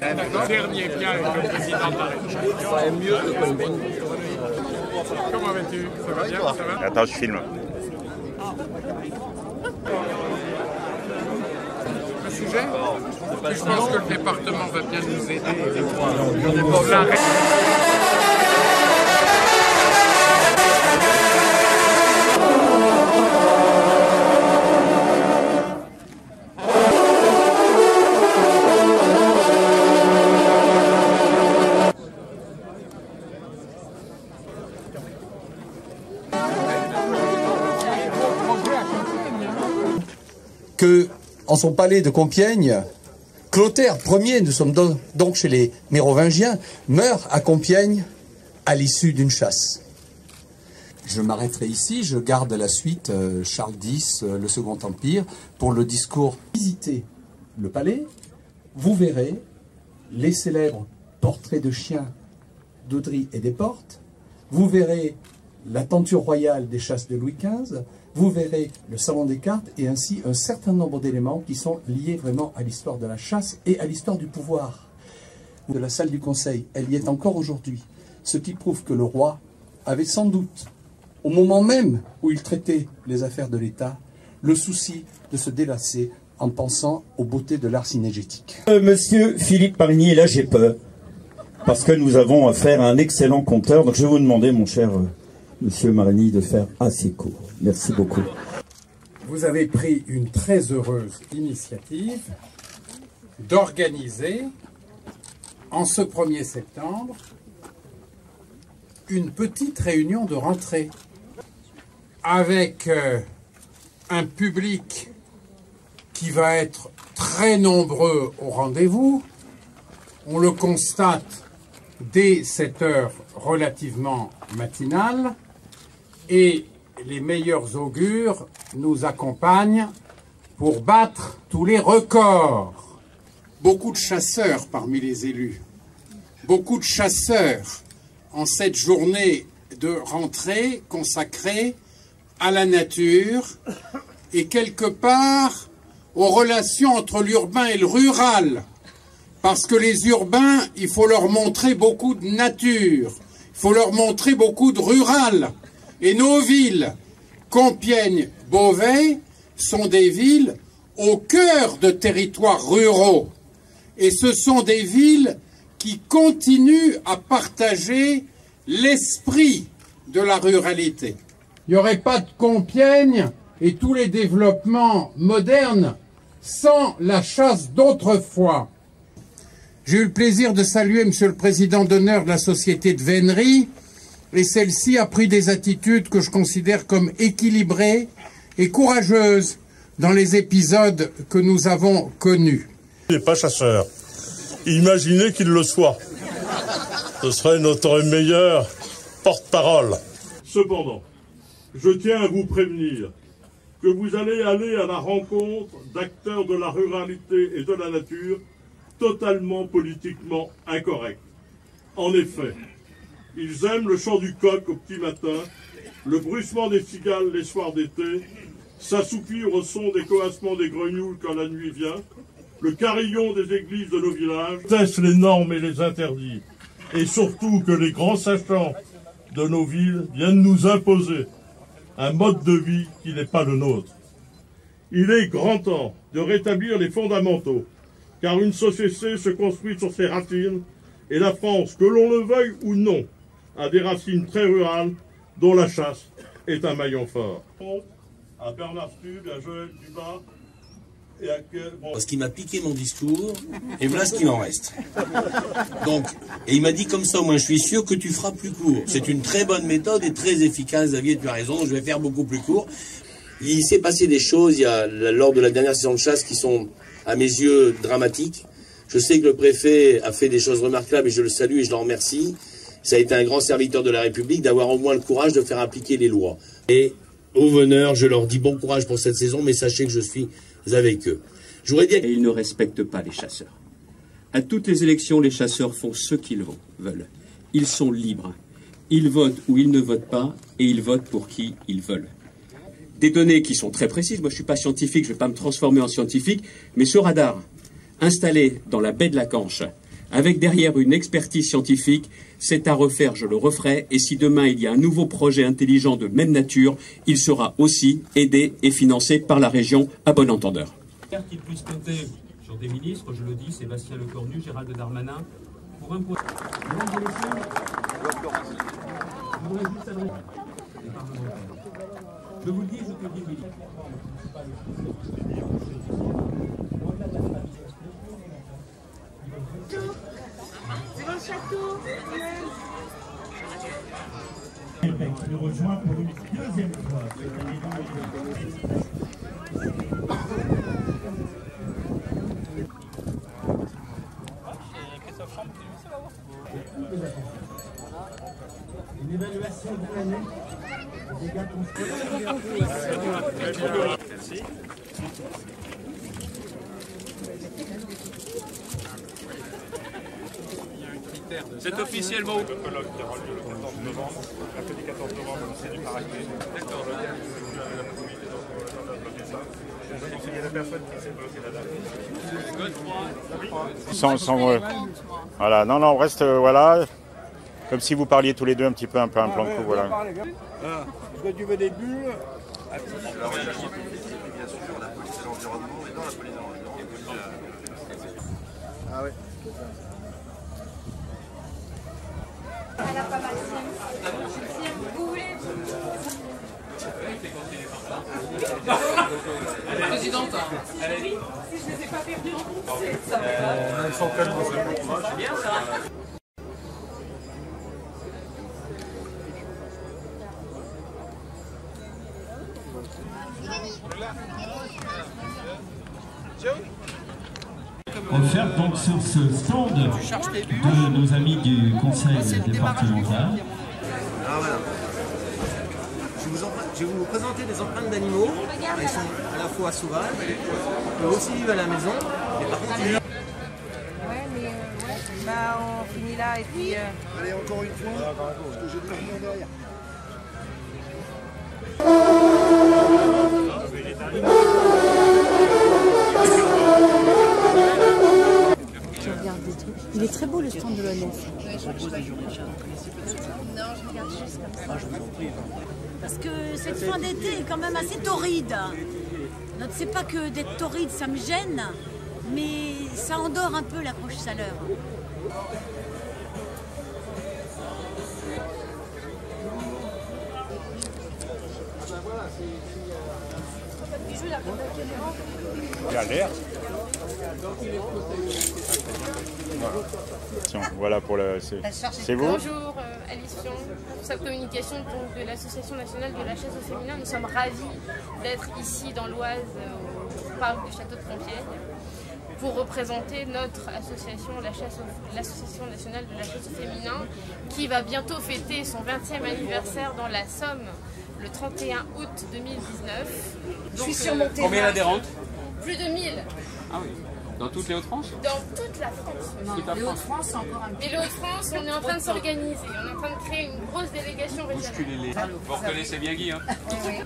Le dernier bien avec le président de la République. Ça mieux que Compiègne. Comment vas-tu? Ça va bien? Ça va? Attends, je filme. Le sujet? Je pense que le département va bien nous aider. Que, en son palais de Compiègne, Clotaire Ier, nous sommes donc chez les Mérovingiens, meurt à Compiègne à l'issue d'une chasse. Je m'arrêterai ici, je garde la suite, Charles X, le Second Empire, pour le discours. Visitez le palais, vous verrez les célèbres portraits de chiens d'Audry et des Portes, vous verrez la tenture royale des chasses de Louis XV, vous verrez le salon des cartes et ainsi un certain nombre d'éléments qui sont liés vraiment à l'histoire de la chasse et à l'histoire du pouvoir. De la salle du Conseil, elle y est encore aujourd'hui, ce qui prouve que le roi avait sans doute, au moment même où il traitait les affaires de l'État, le souci de se délasser en pensant aux beautés de l'art synégétique. Monsieur Philippe Marigny, là j'ai peur, parce que nous avons affaire à un excellent conteur, donc je vais vous demander, mon cher Monsieur Marigny, de faire assez court. Merci beaucoup. Vous avez pris une très heureuse initiative d'organiser, en ce 1er septembre, une petite réunion de rentrée avec un public qui va être très nombreux au rendez-vous. On le constate dès cette heure relativement matinale et les meilleurs augures nous accompagnent pour battre tous les records. Beaucoup de chasseurs parmi les élus, beaucoup de chasseurs en cette journée de rentrée consacrée à la nature et quelque part aux relations entre l'urbain et le rural. Parce que les urbains, il faut leur montrer beaucoup de nature, il faut leur montrer beaucoup de rural. Et nos villes, Compiègne, Beauvais, sont des villes au cœur de territoires ruraux. Et ce sont des villes qui continuent à partager l'esprit de la ruralité. Il n'y aurait pas de Compiègne et tous les développements modernes sans la chasse d'autrefois. J'ai eu le plaisir de saluer Monsieur le Président d'honneur de la Société de vénerie, et celle-ci a pris des attitudes que je considère comme équilibrées et courageuses dans les épisodes que nous avons connus. Il n'est pas chasseur. Imaginez qu'il le soit. Ce serait notre meilleur porte-parole. Cependant, je tiens à vous prévenir que vous allez aller à la rencontre d'acteurs de la ruralité et de la nature totalement politiquement incorrects. En effet, ils aiment le chant du coq au petit matin, le bruissement des cigales les soirs d'été, s'assoupir au son des coassements des grenouilles quand la nuit vient, le carillon des églises de nos villages, teste les normes et les interdits, et surtout que les grands sachants de nos villes viennent nous imposer un mode de vie qui n'est pas le nôtre. Il est grand temps de rétablir les fondamentaux, car une société se construit sur ses racines, et la France, que l'on le veuille ou non, a des racines très rurales, dont la chasse est un maillon fort. À Bernard Stubb, à Joël Dumas, et à... Parce qu'il m'a piqué mon discours, et voilà ce qu'il en reste. Donc, et il m'a dit comme ça, moi je suis sûr que tu feras plus court. C'est une très bonne méthode et très efficace, Xavier, tu as raison, je vais faire beaucoup plus court. Il s'est passé des choses lors de la dernière saison de chasse qui sont, à mes yeux, dramatiques. Je sais que le préfet a fait des choses remarquables et je le salue et je le remercie. Ça a été un grand serviteur de la République d'avoir au moins le courage de faire appliquer les lois. Et aux veneurs, je leur dis bon courage pour cette saison, mais sachez que je suis avec eux. Je voudrais dire... Et ils ne respectent pas les chasseurs. À toutes les élections, les chasseurs font ce qu'ils veulent. Ils sont libres. Ils votent ou ils ne votent pas, et ils votent pour qui ils veulent. Des données qui sont très précises. Moi, je ne suis pas scientifique, je ne vais pas me transformer en scientifique, mais ce radar installé dans la baie de la Canche, avec derrière une expertise scientifique, c'est à refaire, je le referai, et si demain il y a un nouveau projet intelligent de même nature, il sera aussi aidé et financé par la région à bon entendeur. Qu'il puisse compter sur des ministres, je le dis, Sébastien Lecornu, Gérald Darmanin, pour un point. Je vous le dis, je peux le dire. C'est dans le château. Nous rejoint pour une deuxième fois. Une évaluation de l'année. Merci. C'est officiellement le colloque qui aura lieu le 14 novembre. Mercredi 14 novembre, c'est du paraclet. D'accord. La possibilité de bloquer ça. Il y a la personne qui s'est bloquée la date. Voilà, non, on reste, voilà, comme si vous parliez tous les deux un petit peu, un plan de coup, voilà. Est-ce que tu veux des bulles? Bien sûr, la police de l'environnement, mais non, la police de l'environnement. Ah ouais. Elle a pas mal. Si vous voulez. Présidente, allez. Si je les ai pas perdus en course, ça va. Ils sont tellement sympas. c'est bien ça. Offerte donc sur ce stand de nos amis du conseil départemental. Ah voilà. Je vais vous présenter des empreintes d'animaux. Elles sont à la fois sauvages, on peut aussi vivre à la maison. Et par contre, Ouais, mais bah, on finit là et puis. Allez, encore une fois, parce que j'ai du monde derrière. Je regarde des trucs. Il est très beau le stand de l'ONF. Non, je regarde juste comme ça. Parce que cette fin d'été est quand même assez torride. Donc c'est pas que d'être torride, ça me gêne, mais ça endort un peu la proche chaleur. Il y a l'air. Voilà pour le. C'est vous? Bonjour, Alice Fion, responsable communication donc, de l'Association nationale de la chasse au féminin. Nous sommes ravis d'être ici dans l'Oise, au parc du château de Compiègne, pour représenter notre association, l'Association nationale de la chasse au féminin, qui va bientôt fêter son 20e anniversaire dans la Somme, le 31 août 2019. Je suis sur mon terrain. Combien d'adhérentes? Plus de 1000. Ah oui. Dans toutes les Hauts-de-France? Dans toute la France. Non, les Hauts-de-France, c'est encore un petit peu. Et les Hauts-de-France, on est en train de s'organiser. On est en train de créer une grosse délégation régionale. Vous reconnaissez bien Guy, hein? Oui.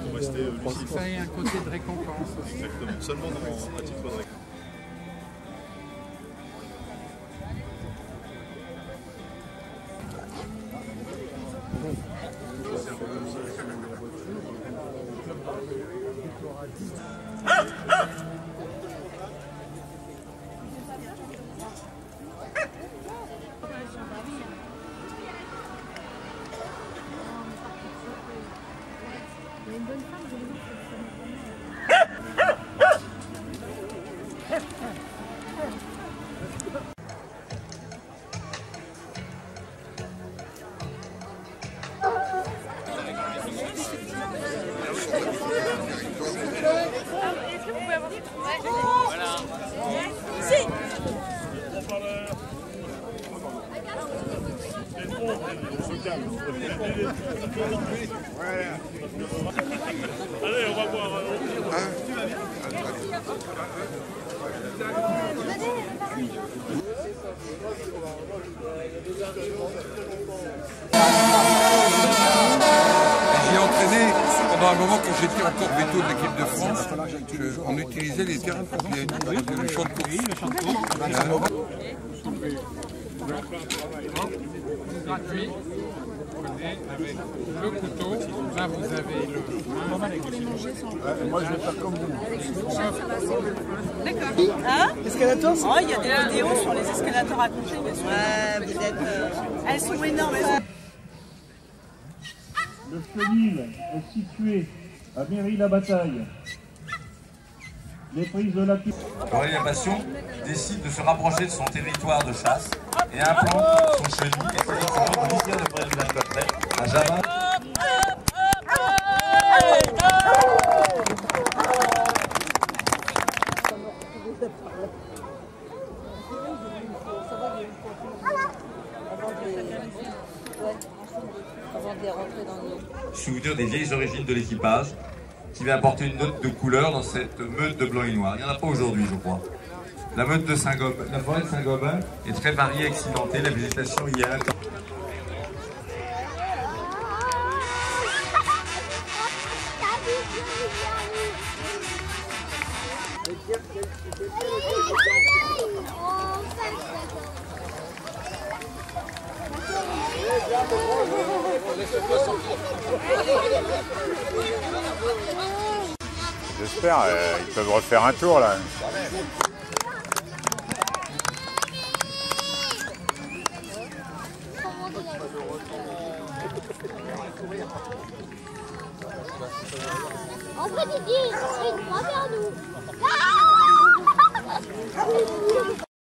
Pour rester lucide. Ça a un côté de récompense aussi. Exactement. Seulement à titre de récompense. Allez, on va voir. J'ai entraîné pendant un moment, quand j'étais encore veto de l'équipe de France, on utilisait les terrains de Compiègne, le champ de course. Gratuit. Avec le couteau, là vous avez le. Moi je vais faire comme vous. D'accord. Hein? Escalator? Oh, il y a des vidéos sur les escalators à Compiègne. Ouais, vous êtes. Elles sont énormes. Le chenil est situé à Méry-la-Bataille. Les prises de la Aurélia Passion décide de se rapprocher de son territoire de chasse et implante son chenil et sélectionne une litière de près de Cotteret à Jamin. Souvenir des vieilles origines de l'équipage qui va apporter une note de couleur dans cette meute de blanc et noir. Il n'y en a pas aujourd'hui, je crois. La meute de Saint-Gobain, la forêt de Saint-Gobain est très variée et accidentée. La végétation y est intense. J'espère, ils peuvent refaire un tour là. En fait, Didier, il croit bien nous.